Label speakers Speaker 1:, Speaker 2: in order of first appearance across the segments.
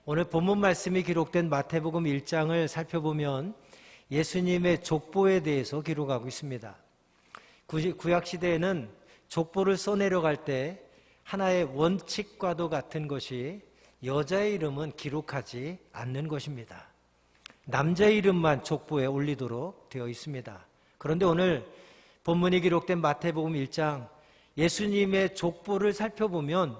Speaker 1: 오늘 본문 말씀이 기록된 마태복음 1장을 살펴보면 예수님의 족보에 대해서 기록하고 있습니다. 구약시대에는 족보를 써내려갈 때 하나의 원칙과도 같은 것이 여자의 이름은 기록하지 않는 것입니다. 남자의 이름만 족보에 올리도록 되어 있습니다. 그런데 오늘 본문이 기록된 마태복음 1장 예수님의 족보를 살펴보면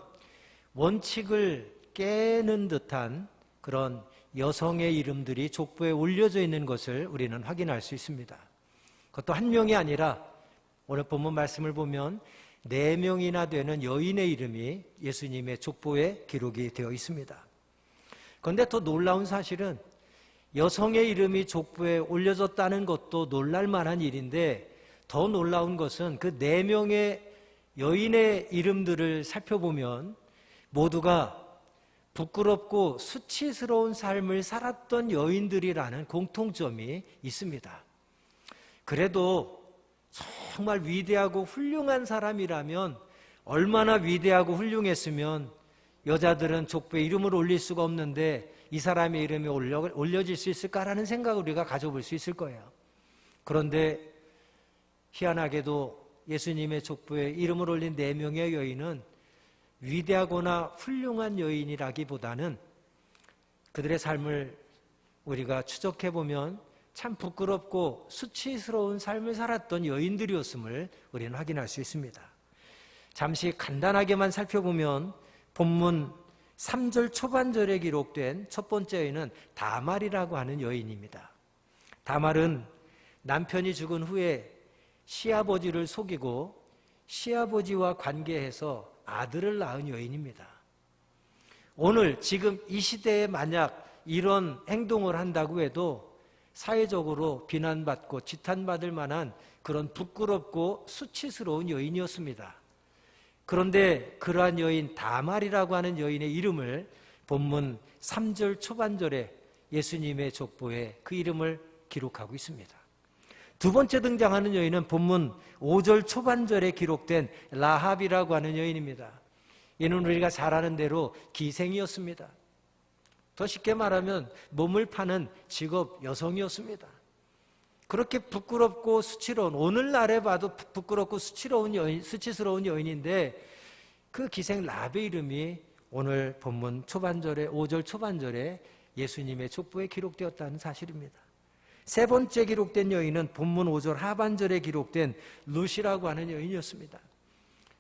Speaker 1: 원칙을 깨는 듯한 그런 여성의 이름들이 족보에 올려져 있는 것을 우리는 확인할 수 있습니다. 그것도 한 명이 아니라 오늘 본문 말씀을 보면 4명이나 되는 여인의 이름이 예수님의 족보에 기록이 되어 있습니다. 그런데 더 놀라운 사실은 여성의 이름이 족보에 올려졌다는 것도 놀랄만한 일인데 더 놀라운 것은 그 4명의 여인의 이름들을 살펴보면 모두가 부끄럽고 수치스러운 삶을 살았던 여인들이라는 공통점이 있습니다. 그래도 정말 위대하고 훌륭한 사람이라면 얼마나 위대하고 훌륭했으면 여자들은 족보에 이름을 올릴 수가 없는데 이 사람의 이름이 올려질 수 있을까라는 생각을 우리가 가져볼 수 있을 거예요. 그런데 희한하게도 예수님의 족보에 이름을 올린 4명의 여인은 위대하거나 훌륭한 여인이라기보다는 그들의 삶을 우리가 추적해보면 참 부끄럽고 수치스러운 삶을 살았던 여인들이었음을 우리는 확인할 수 있습니다. 잠시 간단하게만 살펴보면 본문 3절 초반절에 기록된 첫 번째 여인은 다말이라고 하는 여인입니다. 다말은 남편이 죽은 후에 시아버지를 속이고 시아버지와 관계해서 아들을 낳은 여인입니다. 오늘 지금 이 시대에 만약 이런 행동을 한다고 해도 사회적으로 비난받고 지탄받을 만한 그런 부끄럽고 수치스러운 여인이었습니다. 그런데 그러한 여인 다말이라고 하는 여인의 이름을 본문 3절 초반절에 예수님의 족보에 그 이름을 기록하고 있습니다. 두 번째 등장하는 여인은 본문 5절 초반절에 기록된 라합이라고 하는 여인입니다. 이는 우리가 잘 아는 대로 기생이었습니다. 더 쉽게 말하면 몸을 파는 직업 여성이었습니다. 그렇게 부끄럽고 수치로운, 오늘날에 봐도 부끄럽고 수치스러운 여인인데 그 기생 라합의 이름이 오늘 본문 초반절에 5절 초반절에 예수님의 족보에 기록되었다는 사실입니다. 세 번째 기록된 여인은 본문 5절 하반절에 기록된 룻이라고 하는 여인이었습니다.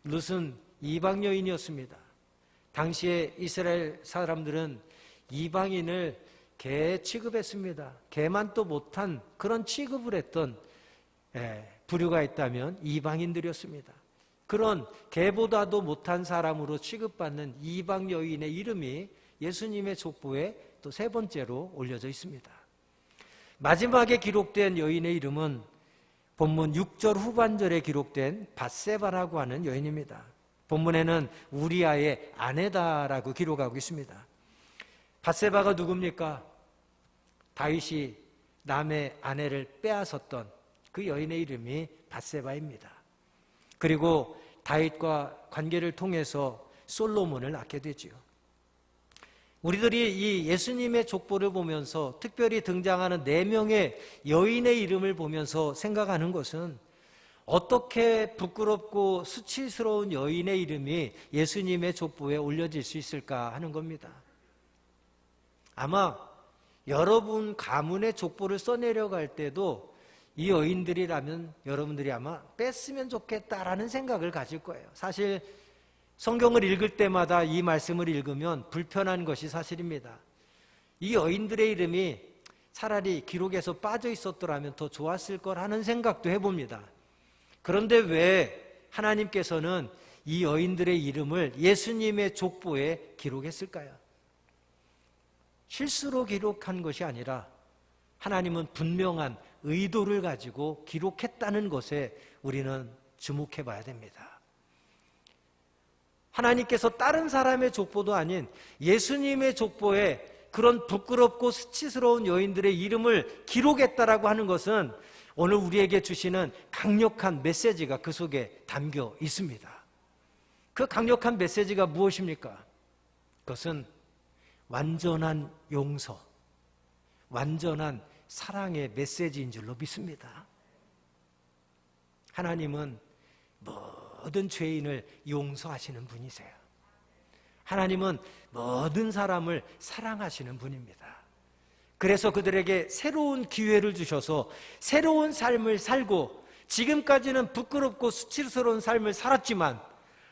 Speaker 1: 룻은 이방 여인이었습니다. 당시에 이스라엘 사람들은 이방인을 개 취급했습니다. 개만 또 못한 그런 취급을 했던 부류가 있다면 이방인들이었습니다. 그런 개보다도 못한 사람으로 취급받는 이방 여인의 이름이 예수님의 족보에 또 세 번째로 올려져 있습니다. 마지막에 기록된 여인의 이름은 본문 6절 후반절에 기록된 밧세바라고 하는 여인입니다. 본문에는 우리아의 아내다라고 기록하고 있습니다. 밧세바가 누굽니까? 다윗이 남의 아내를 빼앗았던 그 여인의 이름이 밧세바입니다. 그리고 다윗과 관계를 통해서 솔로몬을 낳게 되지요. 우리들이 이 예수님의 족보를 보면서 특별히 등장하는 4명의 여인의 이름을 보면서 생각하는 것은 어떻게 부끄럽고 수치스러운 여인의 이름이 예수님의 족보에 올려질 수 있을까 하는 겁니다. 아마 여러분 가문의 족보를 써내려갈 때도 이 여인들이라면 여러분들이 아마 뺐으면 좋겠다라는 생각을 가질 거예요. 사실 성경을 읽을 때마다 이 말씀을 읽으면 불편한 것이 사실입니다. 이 여인들의 이름이 차라리 기록에서 빠져 있었더라면 더 좋았을 거라는 생각도 해봅니다. 그런데 왜 하나님께서는 이 여인들의 이름을 예수님의 족보에 기록했을까요? 실수로 기록한 것이 아니라 하나님은 분명한 의도를 가지고 기록했다는 것에 우리는 주목해 봐야 됩니다. 하나님께서 다른 사람의 족보도 아닌 예수님의 족보에 그런 부끄럽고 수치스러운 여인들의 이름을 기록했다라고 하는 것은 오늘 우리에게 주시는 강력한 메시지가 그 속에 담겨 있습니다. 그 강력한 메시지가 무엇입니까? 그것은 완전한 용서, 완전한 사랑의 메시지인 줄로 믿습니다. 하나님은 모든 죄인을 용서하시는 분이세요. 하나님은 모든 사람을 사랑하시는 분입니다. 그래서 그들에게 새로운 기회를 주셔서 새로운 삶을 살고, 지금까지는 부끄럽고 수치스러운 삶을 살았지만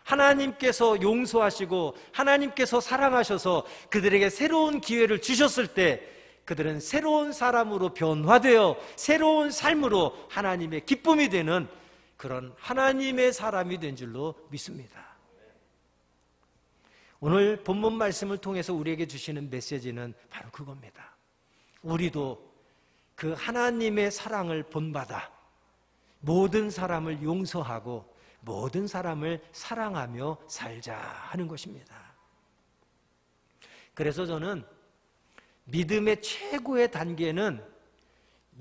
Speaker 1: 하나님께서 용서하시고 하나님께서 사랑하셔서 그들에게 새로운 기회를 주셨을 때 그들은 새로운 사람으로 변화되어 새로운 삶으로 하나님의 기쁨이 되는 그런 하나님의 사람이 된 줄로 믿습니다. 오늘 본문 말씀을 통해서 우리에게 주시는 메시지는 바로 그겁니다. 우리도 그 하나님의 사랑을 본받아 모든 사람을 용서하고 모든 사람을 사랑하며 살자 하는 것입니다. 그래서 저는 믿음의 최고의 단계는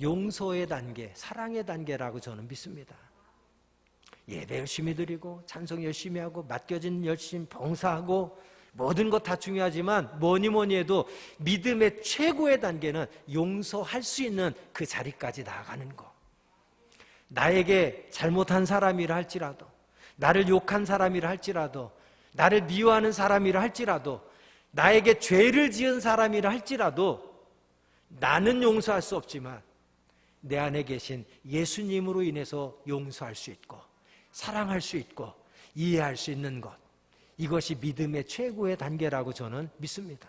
Speaker 1: 용서의 단계, 사랑의 단계라고 저는 믿습니다. 예배 열심히 드리고 찬송 열심히 하고 맡겨진 열심히 봉사하고 모든 것 다 중요하지만 뭐니 해도 믿음의 최고의 단계는 용서할 수 있는 그 자리까지 나아가는 것. 나에게 잘못한 사람이라 할지라도, 나를 욕한 사람이라 할지라도, 나를 미워하는 사람이라 할지라도, 나에게 죄를 지은 사람이라 할지라도 나는 용서할 수 없지만 내 안에 계신 예수님으로 인해서 용서할 수 있고 사랑할 수 있고 이해할 수 있는 것, 이것이 믿음의 최고의 단계라고 저는 믿습니다.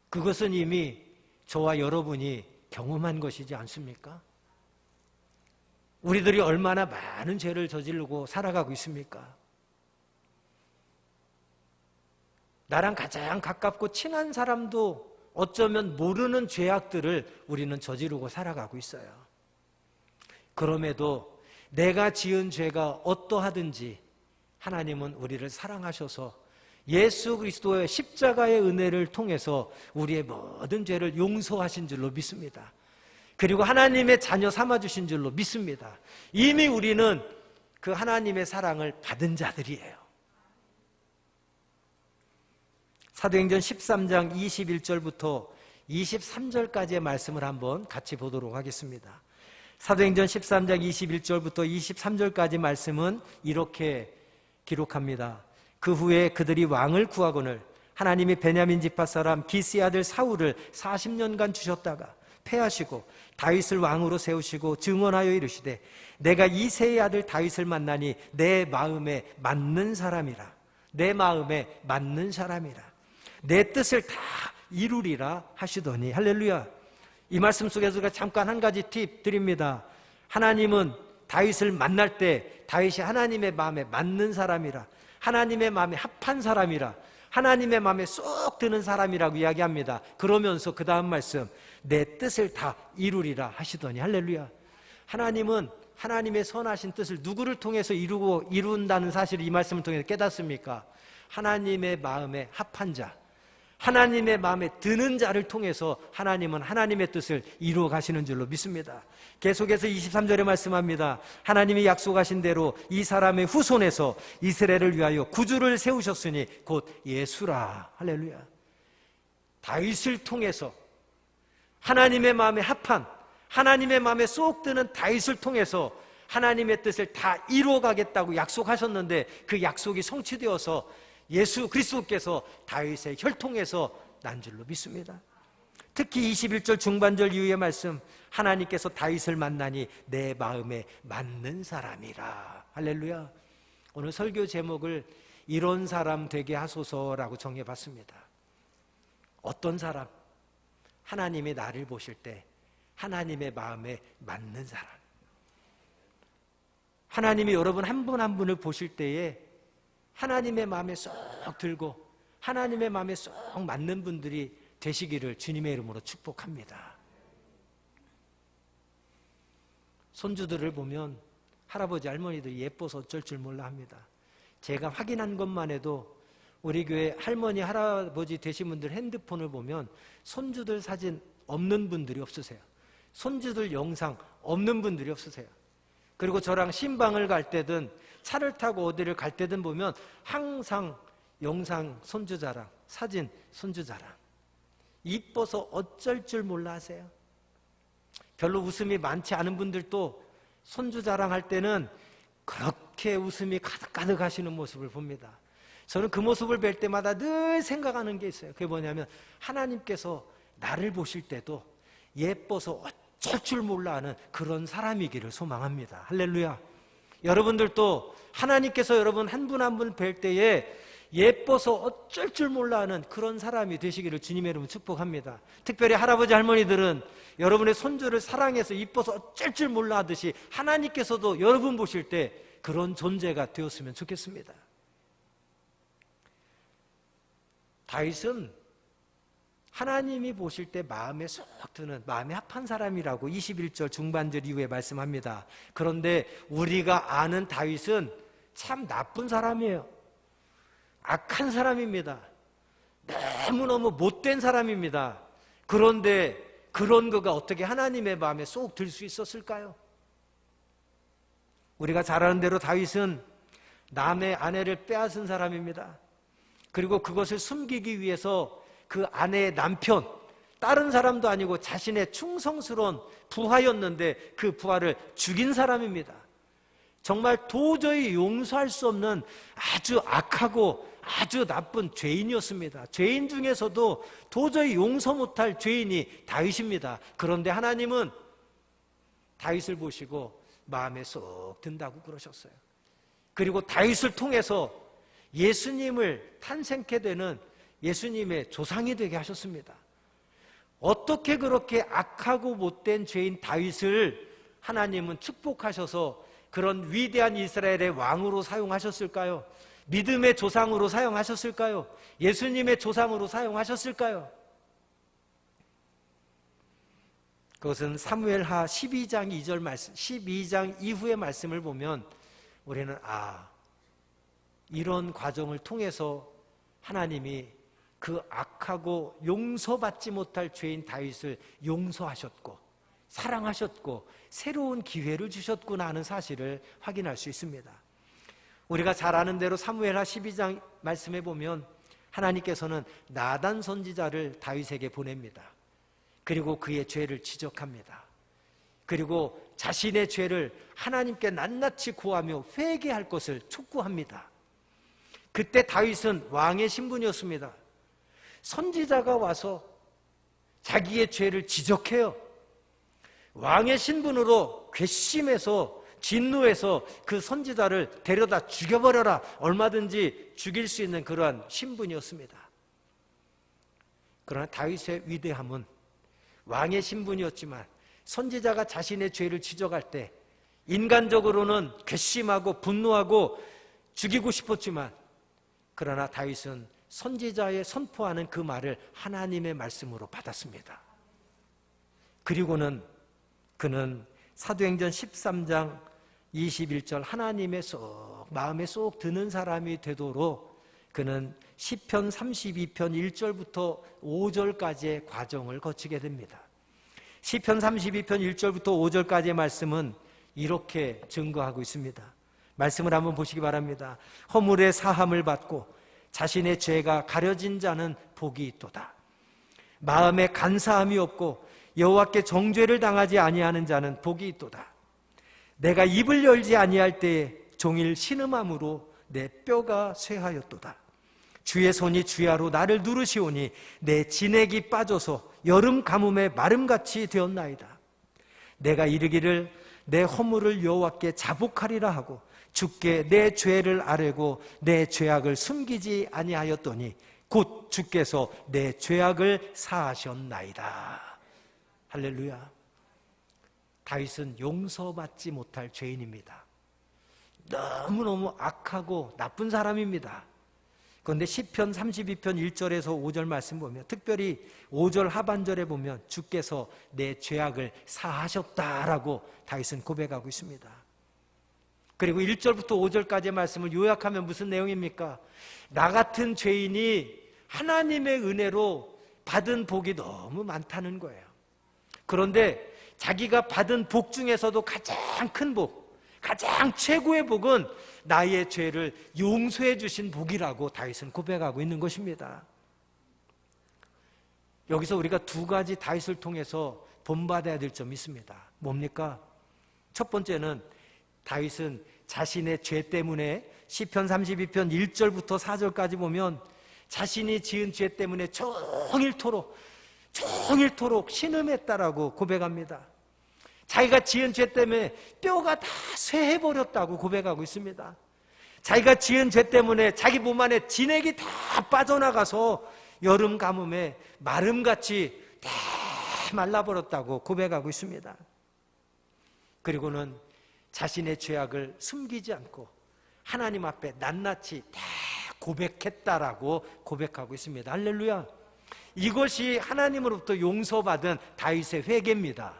Speaker 1: 그것은 이미 저와 여러분이 경험한 것이지 않습니까? 우리들이 얼마나 많은 죄를 저지르고 살아가고 있습니까? 나랑 가장 가깝고 친한 사람도 어쩌면 모르는 죄악들을 우리는 저지르고 살아가고 있어요. 그럼에도 내가 지은 죄가 어떠하든지 하나님은 우리를 사랑하셔서 예수 그리스도의 십자가의 은혜를 통해서 우리의 모든 죄를 용서하신 줄로 믿습니다. 그리고 하나님의 자녀 삼아주신 줄로 믿습니다. 이미 우리는 그 하나님의 사랑을 받은 자들이에요. 사도행전 13장 21절부터 23절까지의 말씀을 한번 같이 보도록 하겠습니다. 사도행전 13장 21절부터 23절까지 말씀은 이렇게 기록합니다. 그 후에 그들이 왕을 구하거늘 하나님이 베냐민 지파 사람 기스의 아들 사울을 40년간 주셨다가 패하시고 다윗을 왕으로 세우시고 증언하여 이르시되 내가 이새의 아들 다윗을 만나니 내 마음에 맞는 사람이라, 내 마음에 맞는 사람이라, 내 뜻을 다 이루리라 하시더니. 할렐루야. 이 말씀 속에서 제가 잠깐 한 가지 팁 드립니다. 하나님은 다윗을 만날 때 다윗이 하나님의 마음에 맞는 사람이라, 하나님의 마음에 합한 사람이라, 하나님의 마음에 쏙 드는 사람이라고 이야기합니다. 그러면서 그 다음 말씀, 내 뜻을 다 이루리라 하시더니. 할렐루야. 하나님은 하나님의 선하신 뜻을 누구를 통해서 이룬다는 사실을 이 말씀을 통해서 깨닫습니까? 하나님의 마음에 합한 자, 하나님의 마음에 드는 자를 통해서 하나님은 하나님의 뜻을 이루어 가시는 줄로 믿습니다. 계속해서 23절에 말씀합니다. 하나님이 약속하신 대로 이 사람의 후손에서 이스라엘을 위하여 구주를 세우셨으니 곧 예수라. 할렐루야. 다윗을 통해서 하나님의 마음에 합한, 하나님의 마음에 쏙 드는 다윗을 통해서 하나님의 뜻을 다 이루어 가겠다고 약속하셨는데 그 약속이 성취되어서 예수 그리스도께서 다윗의 혈통에서 난 줄로 믿습니다. 특히 21절 중반절 이후의 말씀, 하나님께서 다윗을 만나니 내 마음에 맞는 사람이라. 할렐루야. 오늘 설교 제목을 이런 사람 되게 하소서라고 정해봤습니다. 어떤 사람? 하나님이 나를 보실 때 하나님의 마음에 맞는 사람. 하나님이 여러분 한 분 한 분을 보실 때에 하나님의 마음에 쏙 들고 하나님의 마음에 쏙 맞는 분들이 되시기를 주님의 이름으로 축복합니다. 손주들을 보면 할아버지 할머니들이 예뻐서 어쩔 줄 몰라 합니다. 제가 확인한 것만 해도 우리 교회 할머니 할아버지 되신 분들 핸드폰을 보면 손주들 사진 없는 분들이 없으세요. 손주들 영상 없는 분들이 없으세요. 그리고 저랑 신방을 갈 때든 차를 타고 어디를 갈 때든 보면 항상 영상 손주 자랑, 사진 손주 자랑. 이뻐서 어쩔 줄 몰라 하세요. 별로 웃음이 많지 않은 분들도 손주 자랑할 때는 그렇게 웃음이 가득가득 하시는 모습을 봅니다. 저는 그 모습을 뵐 때마다 늘 생각하는 게 있어요. 그게 뭐냐면 하나님께서 나를 보실 때도 예뻐서 어쩔 줄 몰라 하는 그런 사람이기를 소망합니다. 할렐루야. 여러분들도 하나님께서 여러분 한 분 한 분 뵐 때에 예뻐서 어쩔 줄 몰라 하는 그런 사람이 되시기를 주님의 이름으로 축복합니다. 특별히 할아버지 할머니들은 여러분의 손주를 사랑해서 이뻐서 어쩔 줄 몰라 하듯이 하나님께서도 여러분 보실 때 그런 존재가 되었으면 좋겠습니다. 다윗은 하나님이 보실 때 마음에 쏙 드는, 마음에 합한 사람이라고 21절 중반절 이후에 말씀합니다. 그런데 우리가 아는 다윗은 참 나쁜 사람이에요. 악한 사람입니다. 너무너무 못된 사람입니다. 그런데 그런 그가 어떻게 하나님의 마음에 쏙 들 수 있었을까요? 우리가 잘 아는 대로 다윗은 남의 아내를 빼앗은 사람입니다. 그리고 그것을 숨기기 위해서 그 아내의 남편, 다른 사람도 아니고 자신의 충성스러운 부하였는데 그 부하를 죽인 사람입니다. 정말 도저히 용서할 수 없는 아주 악하고 아주 나쁜 죄인이었습니다. 죄인 중에서도 도저히 용서 못할 죄인이 다윗입니다. 그런데 하나님은 다윗을 보시고 마음에 쏙 든다고 그러셨어요. 그리고 다윗을 통해서 예수님을 탄생케 되는 예수님의 조상이 되게 하셨습니다. 어떻게 그렇게 악하고 못된 죄인 다윗을 하나님은 축복하셔서 그런 위대한 이스라엘의 왕으로 사용하셨을까요? 믿음의 조상으로 사용하셨을까요? 예수님의 조상으로 사용하셨을까요? 그것은 사무엘하 12장 2절 말씀, 12장 이후의 말씀을 보면 우리는 이런 과정을 통해서 하나님이 그 악하고 용서받지 못할 죄인 다윗을 용서하셨고 사랑하셨고 새로운 기회를 주셨구나 하는 사실을 확인할 수 있습니다. 우리가 잘 아는 대로 사무엘하 12장 말씀에 보면 하나님께서는 나단 선지자를 다윗에게 보냅니다. 그리고 그의 죄를 지적합니다. 그리고 자신의 죄를 하나님께 낱낱이 구하며 회개할 것을 촉구합니다. 그때 다윗은 왕의 신분이었습니다. 선지자가 와서 자기의 죄를 지적해요. 왕의 신분으로 괘씸해서 진노해서 그 선지자를 데려다 죽여버려라, 얼마든지 죽일 수 있는 그러한 신분이었습니다. 그러나 다윗의 위대함은 왕의 신분이었지만 선지자가 자신의 죄를 지적할 때 인간적으로는 괘씸하고 분노하고 죽이고 싶었지만 그러나 다윗은 선지자의 선포하는 그 말을 하나님의 말씀으로 받았습니다. 그리고는 그는 사도행전 13장 21절 하나님의 마음에 쏙 드는 사람이 되도록 그는 시편 32편 1절부터 5절까지의 과정을 거치게 됩니다. 시편 32편 1절부터 5절까지의 말씀은 이렇게 증거하고 있습니다. 말씀을 한번 보시기 바랍니다. 허물의 사함을 받고 자신의 죄가 가려진 자는 복이 있도다. 마음에 간사함이 없고 여호와께 정죄를 당하지 아니하는 자는 복이 있도다. 내가 입을 열지 아니할 때에 종일 신음함으로 내 뼈가 쇠하였도다. 주의 손이 주야로 나를 누르시오니 내 진액이 빠져서 여름 가뭄에 마름같이 되었나이다. 내가 이르기를 내 허물을 여호와께 자복하리라 하고 주께 내 죄를 아뢰고 내 죄악을 숨기지 아니하였더니 곧 주께서 내 죄악을 사하셨나이다. 할렐루야. 다윗은 용서받지 못할 죄인입니다. 너무너무 악하고 나쁜 사람입니다. 그런데 시편 32편 1절에서 5절 말씀 보면 특별히 5절 하반절에 보면 주께서 내 죄악을 사하셨다라고 다윗은 고백하고 있습니다. 그리고 1절부터 5절까지의 말씀을 요약하면 무슨 내용입니까? 나 같은 죄인이 하나님의 은혜로 받은 복이 너무 많다는 거예요. 그런데 자기가 받은 복 중에서도 가장 큰 복, 가장 최고의 복은 나의 죄를 용서해 주신 복이라고 다윗은 고백하고 있는 것입니다. 여기서 우리가 두 가지 다윗을 통해서 본받아야 될 점이 있습니다. 뭡니까? 첫 번째는 다윗은 자신의 죄 때문에 시편 32편 1절부터 4절까지 보면 자신이 지은 죄 때문에 종일토록 신음했다라고 고백합니다. 자기가 지은 죄 때문에 뼈가 다 쇠해버렸다고 고백하고 있습니다. 자기가 지은 죄 때문에 자기 몸 안에 진액이 다 빠져나가서 여름 가뭄에 마름같이 다 말라버렸다고 고백하고 있습니다. 그리고는 자신의 죄악을 숨기지 않고 하나님 앞에 낱낱이 다 고백했다라고 고백하고 있습니다. 할렐루야. 이것이 하나님으로부터 용서받은 다윗의 회개입니다.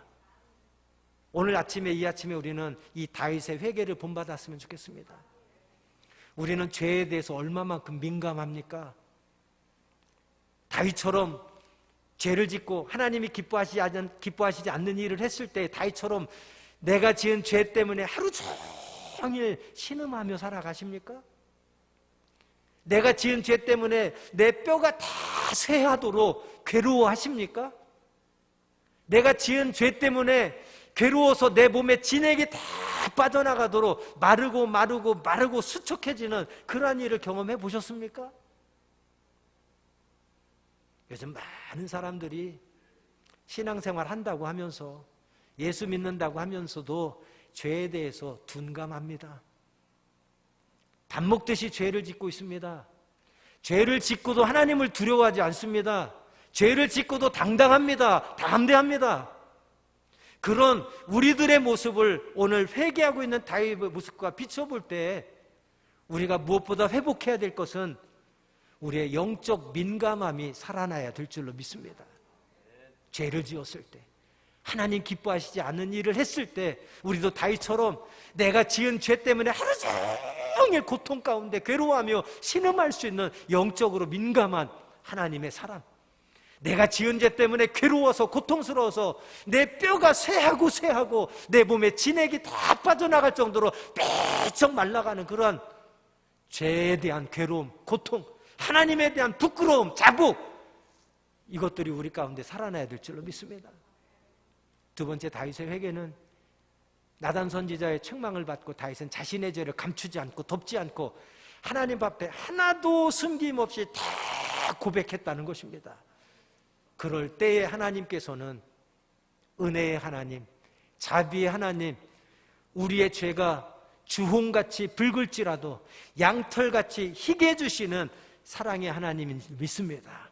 Speaker 1: 오늘 아침에 이 아침에 우리는 이 다윗의 회개를 본받았으면 좋겠습니다. 우리는 죄에 대해서 얼마만큼 민감합니까? 다윗처럼 죄를 짓고 하나님이 기뻐하시지 않는 일을 했을 때 다윗처럼 내가 지은 죄 때문에 하루 종일 신음하며 살아가십니까? 내가 지은 죄 때문에 내 뼈가 다 쇠하도록 괴로워하십니까? 내가 지은 죄 때문에 괴로워서 내 몸에 진액이 다 빠져나가도록 마르고 수척해지는 그러한 일을 경험해 보셨습니까? 요즘 많은 사람들이 신앙생활 한다고 하면서 예수 믿는다고 하면서도 죄에 대해서 둔감합니다. 밥 먹듯이 죄를 짓고 있습니다. 죄를 짓고도 하나님을 두려워하지 않습니다. 죄를 짓고도 당당합니다. 담대합니다. 그런 우리들의 모습을 오늘 회개하고 있는 다윗의 모습과 비춰볼 때 우리가 무엇보다 회복해야 될 것은 우리의 영적 민감함이 살아나야 될 줄로 믿습니다. 죄를 지었을 때, 하나님 기뻐하시지 않는 일을 했을 때 우리도 다윗처럼 내가 지은 죄 때문에 하루 종일 고통 가운데 괴로워하며 신음할 수 있는 영적으로 민감한 하나님의 사람, 내가 지은 죄 때문에 괴로워서 고통스러워서 내 뼈가 쇠하고 내 몸에 진액이 다 빠져나갈 정도로 빼쩍 말라가는 그러한 죄에 대한 괴로움, 고통, 하나님에 대한 부끄러움, 자복, 이것들이 우리 가운데 살아나야 될 줄로 믿습니다. 두 번째, 다윗의 회개는 나단 선지자의 책망을 받고 다윗은 자신의 죄를 감추지 않고 덮지 않고 하나님 앞에 하나도 숨김없이 다 고백했다는 것입니다. 그럴 때에 하나님께서는 은혜의 하나님, 자비의 하나님, 우리의 죄가 주홍같이 붉을지라도 양털같이 희게 해주시는 사랑의 하나님인 줄 믿습니다.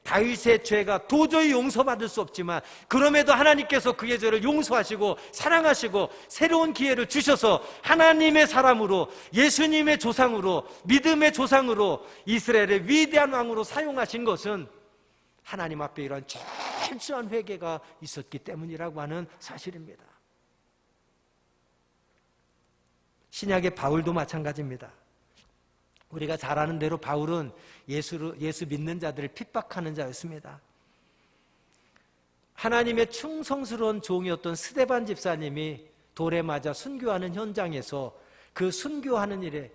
Speaker 1: 다윗의 죄가 도저히 용서받을 수 없지만 그럼에도 하나님께서 그의 죄를 용서하시고 사랑하시고 새로운 기회를 주셔서 하나님의 사람으로, 예수님의 조상으로, 믿음의 조상으로, 이스라엘의 위대한 왕으로 사용하신 것은 하나님 앞에 이런 철저한 회개가 있었기 때문이라고 하는 사실입니다. 신약의 바울도 마찬가지입니다. 우리가 잘 아는 대로 바울은 예수 믿는 자들을 핍박하는 자였습니다. 하나님의 충성스러운 종이었던 스데반 집사님이 돌에 맞아 순교하는 현장에서 그 순교하는 일에,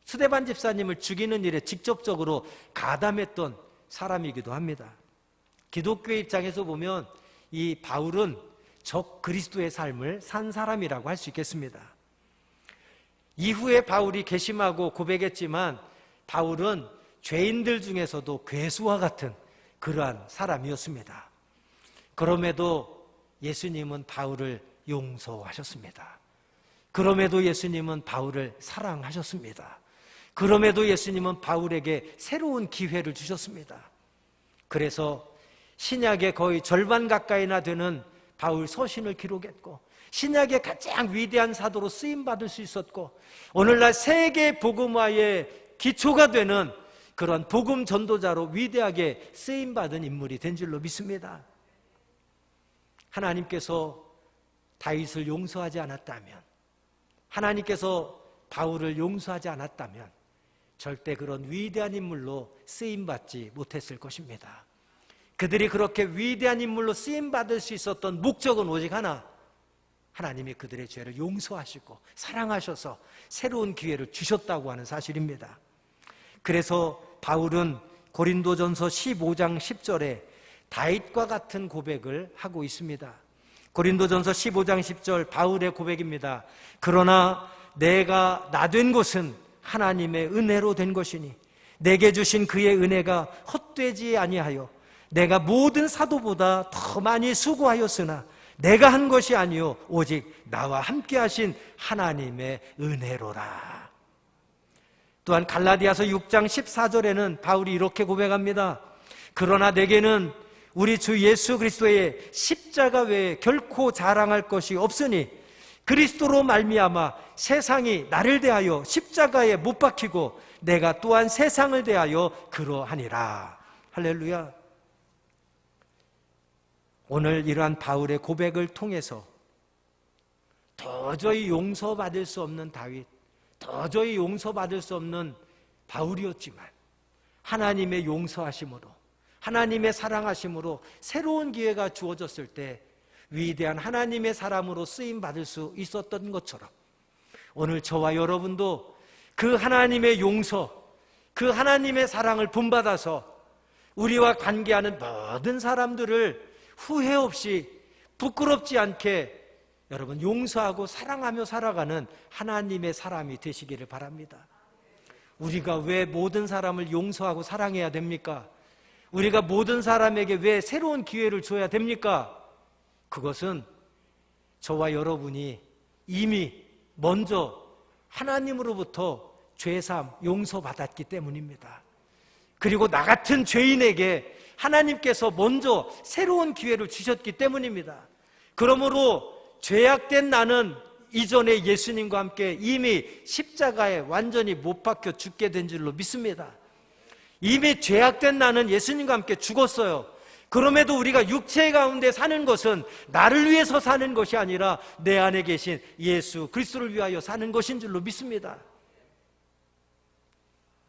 Speaker 1: 스데반 집사님을 죽이는 일에 직접적으로 가담했던 사람이기도 합니다. 기독교의 입장에서 보면 이 바울은 적 그리스도의 삶을 산 사람이라고 할 수 있겠습니다. 이후에 바울이 괘씸하고 고백했지만 바울은 죄인들 중에서도 괴수와 같은 그러한 사람이었습니다. 그럼에도 예수님은 바울을 용서하셨습니다. 그럼에도 예수님은 바울을 사랑하셨습니다. 그럼에도 예수님은 바울에게 새로운 기회를 주셨습니다. 그래서 신약의 거의 절반 가까이나 되는 바울 서신을 기록했고 신약의 가장 위대한 사도로 쓰임받을 수 있었고 오늘날 세계 복음화의 기초가 되는 그런 복음 전도자로 위대하게 쓰임받은 인물이 된 줄로 믿습니다. 하나님께서 다윗을 용서하지 않았다면, 하나님께서 바울을 용서하지 않았다면 절대 그런 위대한 인물로 쓰임받지 못했을 것입니다. 그들이 그렇게 위대한 인물로 쓰임받을 수 있었던 목적은 오직 하나, 하나님이 그들의 죄를 용서하시고 사랑하셔서 새로운 기회를 주셨다고 하는 사실입니다. 그래서 바울은 고린도전서 15장 10절에 다윗과 같은 고백을 하고 있습니다. 고린도전서 15장 10절 바울의 고백입니다. 그러나 내가 나 된 것은 하나님의 은혜로 된 것이니 내게 주신 그의 은혜가 헛되지 아니하여 내가 모든 사도보다 더 많이 수고하였으나 내가 한 것이 아니요 오직 나와 함께 하신 하나님의 은혜로라. 또한 갈라디아서 6장 14절에는 바울이 이렇게 고백합니다. 그러나 내게는 우리 주 예수 그리스도의 십자가 외에 결코 자랑할 것이 없으니 그리스도로 말미암아 세상이 나를 대하여 십자가에 못 박히고 내가 또한 세상을 대하여 그러하니라. 할렐루야. 오늘 이러한 바울의 고백을 통해서 도저히 용서받을 수 없는 다윗, 도저히 용서받을 수 없는 바울이었지만 하나님의 용서하심으로, 하나님의 사랑하심으로 새로운 기회가 주어졌을 때 위대한 하나님의 사람으로 쓰임받을 수 있었던 것처럼 오늘 저와 여러분도 그 하나님의 용서, 그 하나님의 사랑을 본받아서 우리와 관계하는 모든 사람들을 후회 없이 부끄럽지 않게 여러분 용서하고 사랑하며 살아가는 하나님의 사람이 되시기를 바랍니다. 우리가 왜 모든 사람을 용서하고 사랑해야 됩니까? 우리가 모든 사람에게 왜 새로운 기회를 줘야 됩니까? 그것은 저와 여러분이 이미 먼저 하나님으로부터 죄사함, 용서받았기 때문입니다. 그리고 나 같은 죄인에게 하나님께서 먼저 새로운 기회를 주셨기 때문입니다. 그러므로 죄악된 나는 이전에 예수님과 함께 이미 십자가에 완전히 못 박혀 죽게 된 줄로 믿습니다. 이미 죄악된 나는 예수님과 함께 죽었어요. 그럼에도 우리가 육체 가운데 사는 것은 나를 위해서 사는 것이 아니라 내 안에 계신 예수 그리스도를 위하여 사는 것인 줄로 믿습니다.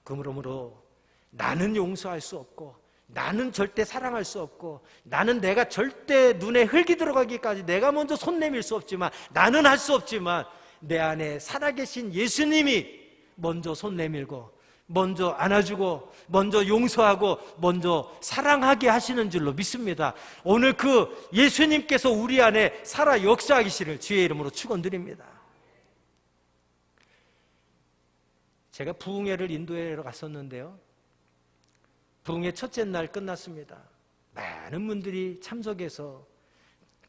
Speaker 1: 그러므로 나는 용서할 수 없고 나는 절대 사랑할 수 없고 나는 내가 절대 눈에 흙이 들어가기까지 내가 먼저 손 내밀 수 없지만 나는 할 수 없지만 내 안에 살아계신 예수님이 먼저 손 내밀고 먼저 안아주고 먼저 용서하고 먼저 사랑하게 하시는 줄로 믿습니다. 오늘 그 예수님께서 우리 안에 살아 역사하시기를 주의 이름으로 축원드립니다. 제가 부흥회를 인도하러 갔었는데요, 부흥회 첫째 날 끝났습니다. 많은 분들이 참석해서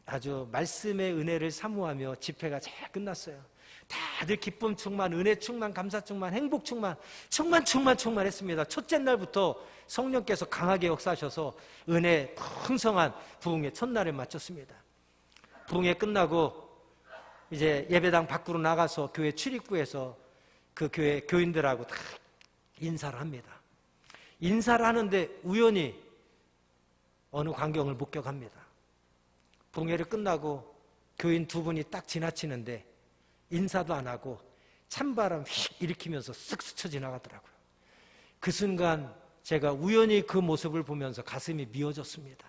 Speaker 1: 아주 말씀의 은혜를 사모하며 집회가 잘 끝났어요. 다들 기쁨 충만, 은혜 충만, 감사 충만, 행복 충만, 충만했습니다. 첫째 날부터 성령께서 강하게 역사하셔서 은혜 풍성한 부흥회 첫날을 마쳤습니다. 부흥회 끝나고 이제 예배당 밖으로 나가서 교회 출입구에서 그 교회 교인들하고 다 인사를 합니다. 인사를 하는데 우연히 어느 광경을 목격합니다. 부흥회를 끝나고 교인 두 분이 딱 지나치는데 인사도 안 하고 찬바람 휙 일으키면서 쓱 스쳐 지나가더라고요. 그 순간 제가 우연히 그 모습을 보면서 가슴이 미어졌습니다.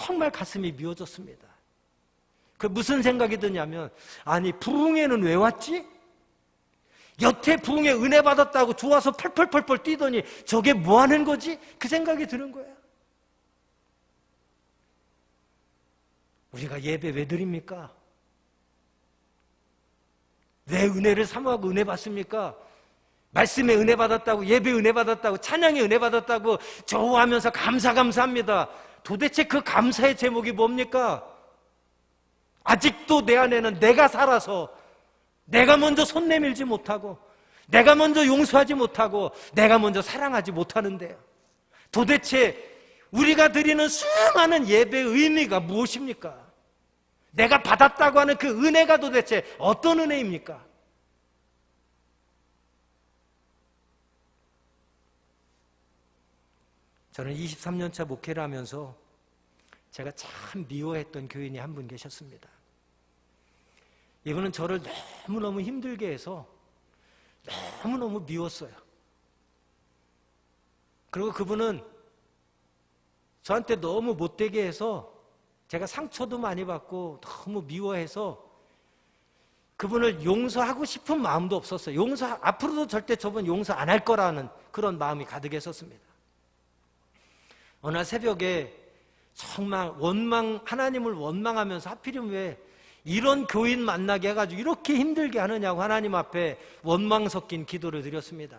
Speaker 1: 정말 가슴이 미어졌습니다. 그 무슨 생각이 드냐면, 아니 부흥회는 왜 왔지? 여태 부흥회 은혜 받았다고 좋아서 펄펄펄펄 뛰더니 저게 뭐 하는 거지? 그 생각이 드는 거예요. 우리가 예배 왜 드립니까? 왜 은혜를 사모하고 은혜 받습니까? 말씀에 은혜 받았다고, 예배 은혜 받았다고, 찬양에 은혜 받았다고 좋아하면서 감사합니다. 도대체 그 감사의 제목이 뭡니까? 아직도 내 안에는 내가 살아서 내가 먼저 손 내밀지 못하고 내가 먼저 용서하지 못하고 내가 먼저 사랑하지 못하는데요, 도대체 우리가 드리는 수많은 예배의 의미가 무엇입니까? 내가 받았다고 하는 그 은혜가 도대체 어떤 은혜입니까? 저는 23년차 목회를 하면서 제가 참 미워했던 교인이 한 분 계셨습니다. 이분은 저를 너무너무 힘들게 해서 너무너무 미웠어요. 그리고 그분은 저한테 너무 못되게 해서 제가 상처도 많이 받고 너무 미워해서 그분을 용서하고 싶은 마음도 없었어요. 앞으로도 절대 저분 용서 안 할 거라는 그런 마음이 가득했었습니다. 어느 날 새벽에 정말 하나님을 원망하면서 하필이면 왜 이런 교인 만나게 해가지고 이렇게 힘들게 하느냐고 하나님 앞에 원망 섞인 기도를 드렸습니다.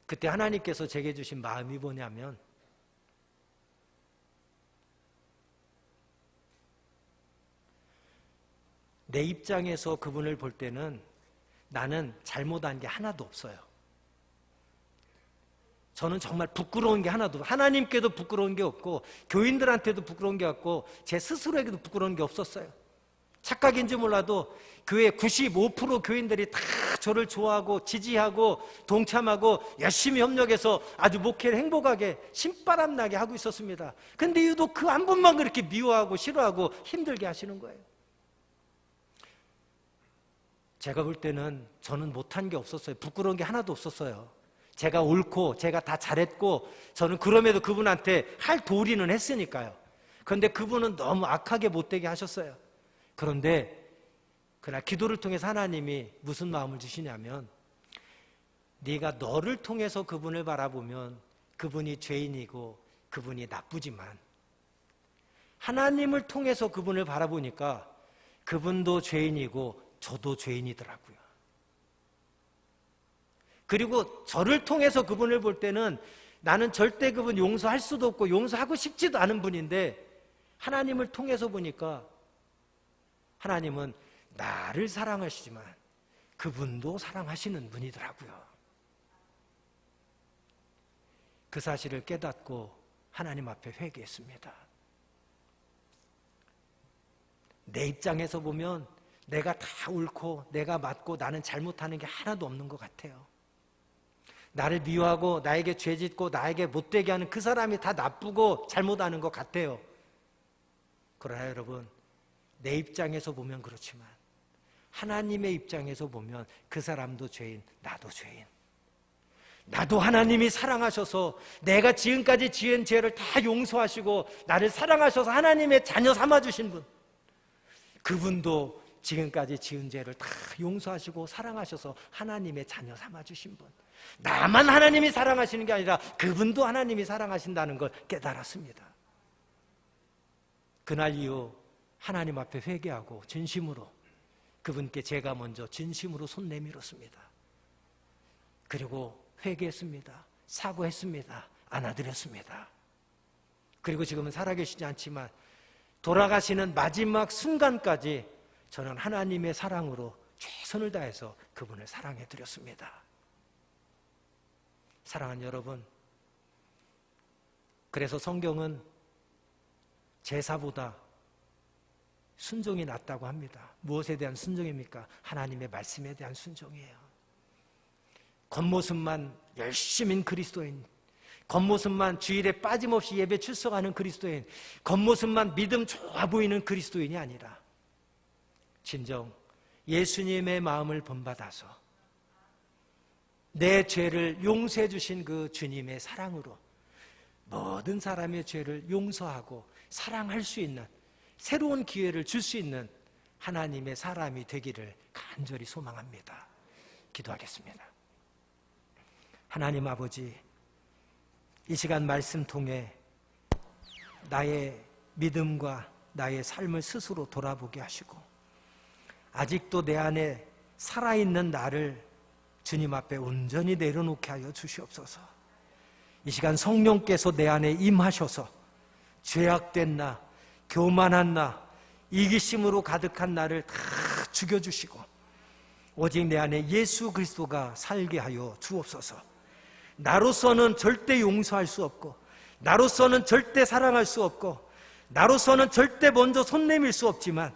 Speaker 1: 그때 하나님께서 제게 주신 마음이 뭐냐면, 내 입장에서 그분을 볼 때는 나는 잘못한 게 하나도 없어요. 저는 정말 부끄러운 게 하나도, 하나님께도 부끄러운 게 없고 교인들한테도 부끄러운 게 없고 제 스스로에게도 부끄러운 게 없었어요. 착각인지 몰라도 교회 95% 교인들이 다 저를 좋아하고 지지하고 동참하고 열심히 협력해서 아주 목회를 행복하게 신바람 나게 하고 있었습니다. 근데 유독 그 한 분만 그렇게 미워하고 싫어하고 힘들게 하시는 거예요. 제가 볼 때는 저는 못한 게 없었어요. 부끄러운 게 하나도 없었어요. 제가 옳고 제가 다 잘했고 저는 그럼에도 그분한테 할 도리는 했으니까요. 그런데 그분은 너무 악하게 못되게 하셨어요. 그런데 그날 기도를 통해서 하나님이 무슨 마음을 주시냐면, 네가 너를 통해서 그분을 바라보면 그분이 죄인이고 그분이 나쁘지만 하나님을 통해서 그분을 바라보니까 그분도 죄인이고 저도 죄인이더라고요. 그리고 저를 통해서 그분을 볼 때는 나는 절대 그분 용서할 수도 없고 용서하고 싶지도 않은 분인데, 하나님을 통해서 보니까 하나님은 나를 사랑하시지만 그분도 사랑하시는 분이더라고요. 그 사실을 깨닫고 하나님 앞에 회개했습니다. 내 입장에서 보면 내가 다 옳고 내가 맞고 나는 잘못하는 게 하나도 없는 것 같아요. 나를 미워하고 나에게 죄짓고 나에게 못되게 하는 그 사람이 다 나쁘고 잘못하는 것 같아요. 그러나 여러분, 내 입장에서 보면 그렇지만 하나님의 입장에서 보면 그 사람도 죄인, 나도 죄인. 나도 하나님이 사랑하셔서 내가 지금까지 지은 죄를 다 용서하시고 나를 사랑하셔서 하나님의 자녀 삼아주신 분, 그분도 지금까지 지은 죄를 다 용서하시고 사랑하셔서 하나님의 자녀 삼아주신 분, 나만 하나님이 사랑하시는 게 아니라 그분도 하나님이 사랑하신다는 걸 깨달았습니다. 그날 이후 하나님 앞에 회개하고 진심으로 그분께 제가 먼저 진심으로 손 내밀었습니다. 그리고 회개했습니다. 사과했습니다. 안아드렸습니다. 그리고 지금은 살아계시지 않지만 돌아가시는 마지막 순간까지 저는 하나님의 사랑으로 최선을 다해서 그분을 사랑해드렸습니다. 사랑하는 여러분, 그래서 성경은 제사보다 순종이 낫다고 합니다. 무엇에 대한 순종입니까? 하나님의 말씀에 대한 순종이에요. 겉모습만 열심인 그리스도인, 겉모습만 주일에 빠짐없이 예배 출석하는 그리스도인, 겉모습만 믿음 좋아 보이는 그리스도인이 아니라 진정 예수님의 마음을 본받아서 내 죄를 용서해 주신 그 주님의 사랑으로 모든 사람의 죄를 용서하고 사랑할 수 있는 새로운 기회를 줄 수 있는 하나님의 사람이 되기를 간절히 소망합니다. 기도하겠습니다. 하나님 아버지, 이 시간 말씀 통해 나의 믿음과 나의 삶을 스스로 돌아보게 하시고 아직도 내 안에 살아있는 나를 주님 앞에 온전히 내려놓게 하여 주시옵소서. 이 시간 성령께서 내 안에 임하셔서 죄악된 나, 교만한 나, 이기심으로 가득한 나를 다 죽여주시고 오직 내 안에 예수 그리스도가 살게 하여 주옵소서. 나로서는 절대 용서할 수 없고 나로서는 절대 사랑할 수 없고 나로서는 절대 먼저 손 내밀 수 없지만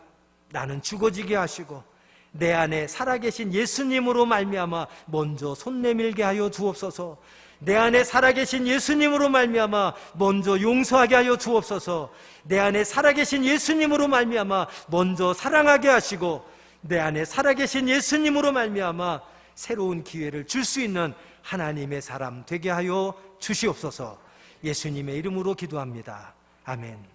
Speaker 1: 나는 죽어지게 하시고 내 안에 살아계신 예수님으로 말미암아 먼저 손 내밀게 하여 주옵소서. 내 안에 살아계신 예수님으로 말미암아 먼저 용서하게 하여 주옵소서. 내 안에 살아계신 예수님으로 말미암아 먼저 사랑하게 하시고 내 안에 살아계신 예수님으로 말미암아 새로운 기회를 줄 수 있는 하나님의 사람 되게 하여 주시옵소서. 예수님의 이름으로 기도합니다. 아멘.